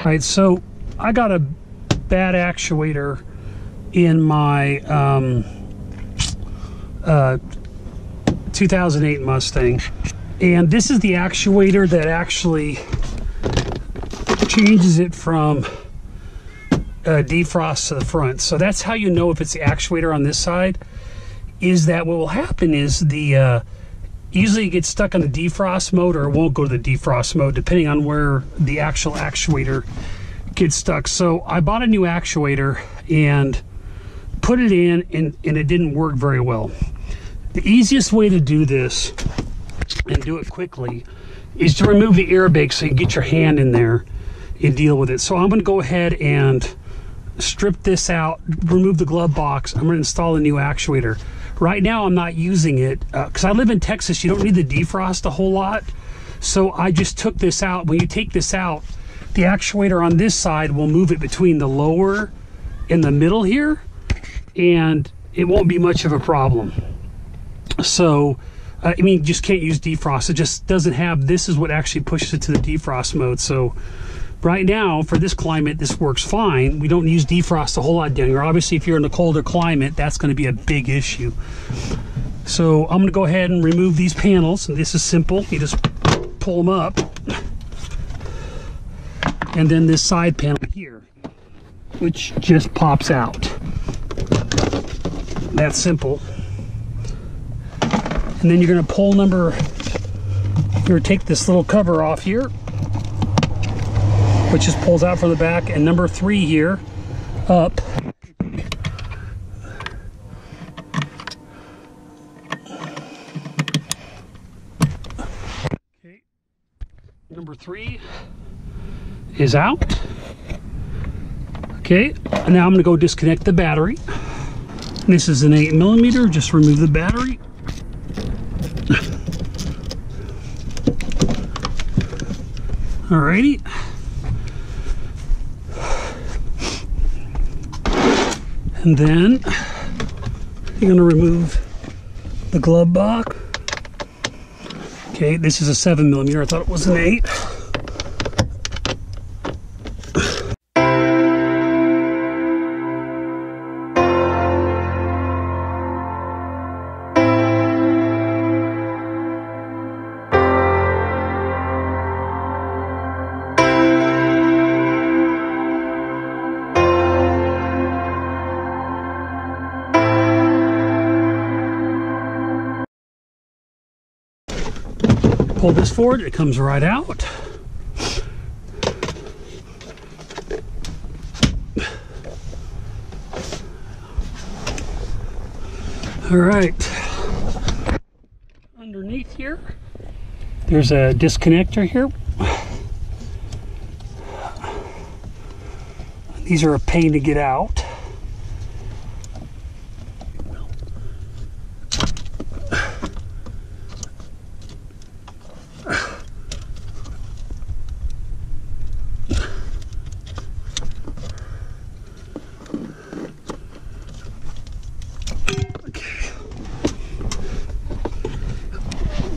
All right, so I got a bad actuator in my 2008 Mustang, and this is the actuator that actually changes it from defrost to the front. So that's how you know if it's the actuator on this side, is that what will happen is the usually it gets stuck on the defrost mode, or it won't go to the defrost mode depending on where the actual actuator gets stuck. So I bought a new actuator and put it in, and it didn't work very well. The easiest way to do this, and do it quickly, is to remove the airbag so you can get your hand in there and deal with it. So I'm going to go ahead and strip this out, remove the glove box. I'm going to install a new actuator. Right now I'm not using it because I live in Texas. You don't need the defrost a whole lot, so I just took this out. When you take this out, the actuator on this side will move it between the lower and the middle here, and it won't be much of a problem. So I mean, you just can't use defrost. It just doesn't have, this is what actually pushes it to the defrost mode. So right now, for this climate, this works fine. We don't use defrost a whole lot down here. Obviously, if you're in a colder climate, that's going to be a big issue. So I'm going to go ahead and remove these panels. And this is simple. You just pull them up. And then this side panel here, which just pops out. That's simple. And then you're going to pull you're going to take this little cover off here, which just pulls out from the back, and number 3 here up. Okay, number 3 is out. Okay, and now I'm going to go disconnect the battery. This is an 8mm. Just remove the battery. Alrighty. And then you're going to remove the glove box. Okay, this is a 7mm. I thought it was an 8. Pull this forward, it comes right out. All right. Underneath here, there's a disconnector here. These are a pain to get out.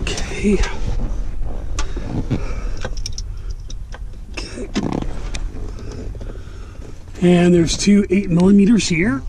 Okay. And there's 2 8mm here.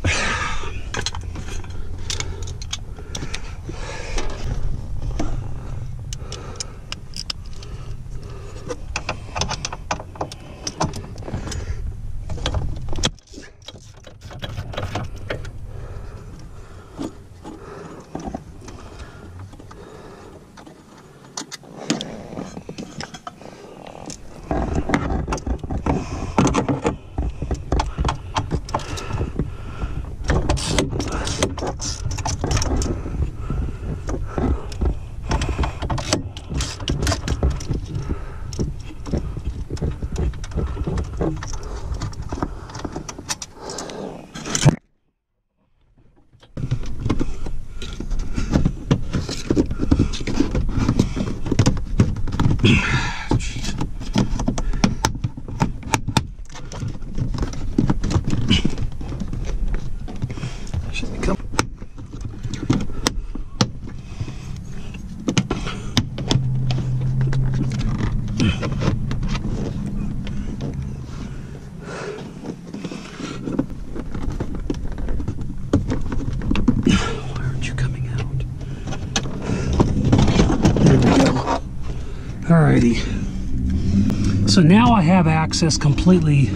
already. So now I have access completely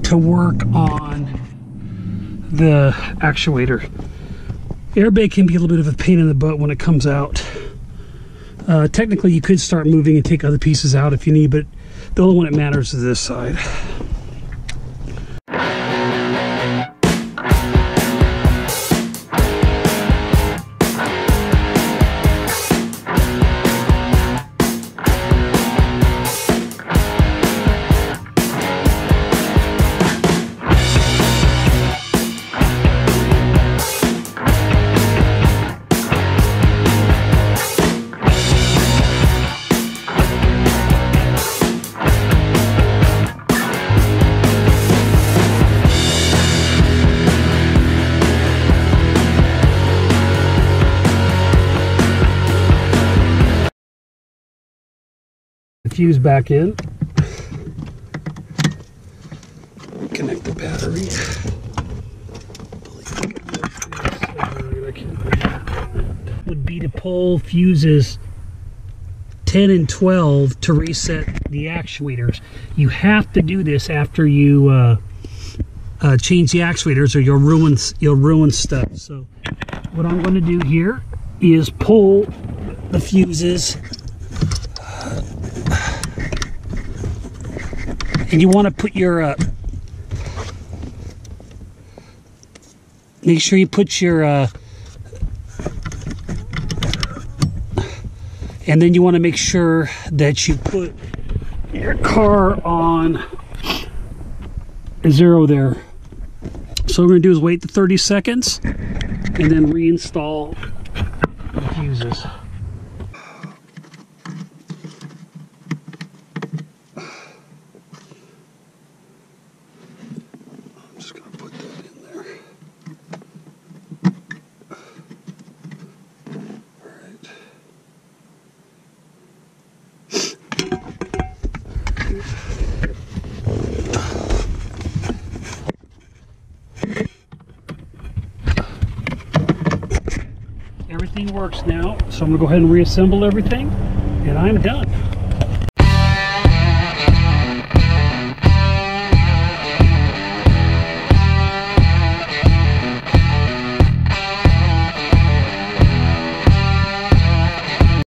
to work on the actuator. Airbag can be a little bit of a pain in the butt when it comes out. Technically you could start moving and take other pieces out if you need, but the only one that matters is this side. Fuse back in, connect the battery. Would be to pull fuses 10 and 12 to reset the actuators. You have to do this after you change the actuators, or you'll ruin stuff. So what I'm going to do here is pull the fuses. And you want to put your, make sure you put your, and then you want to make sure that you put your car on 0 there. So what we're going to do is wait the 30 seconds and then reinstall the fuses. Everything works now, so I'm going to go ahead and reassemble everything, and I'm done.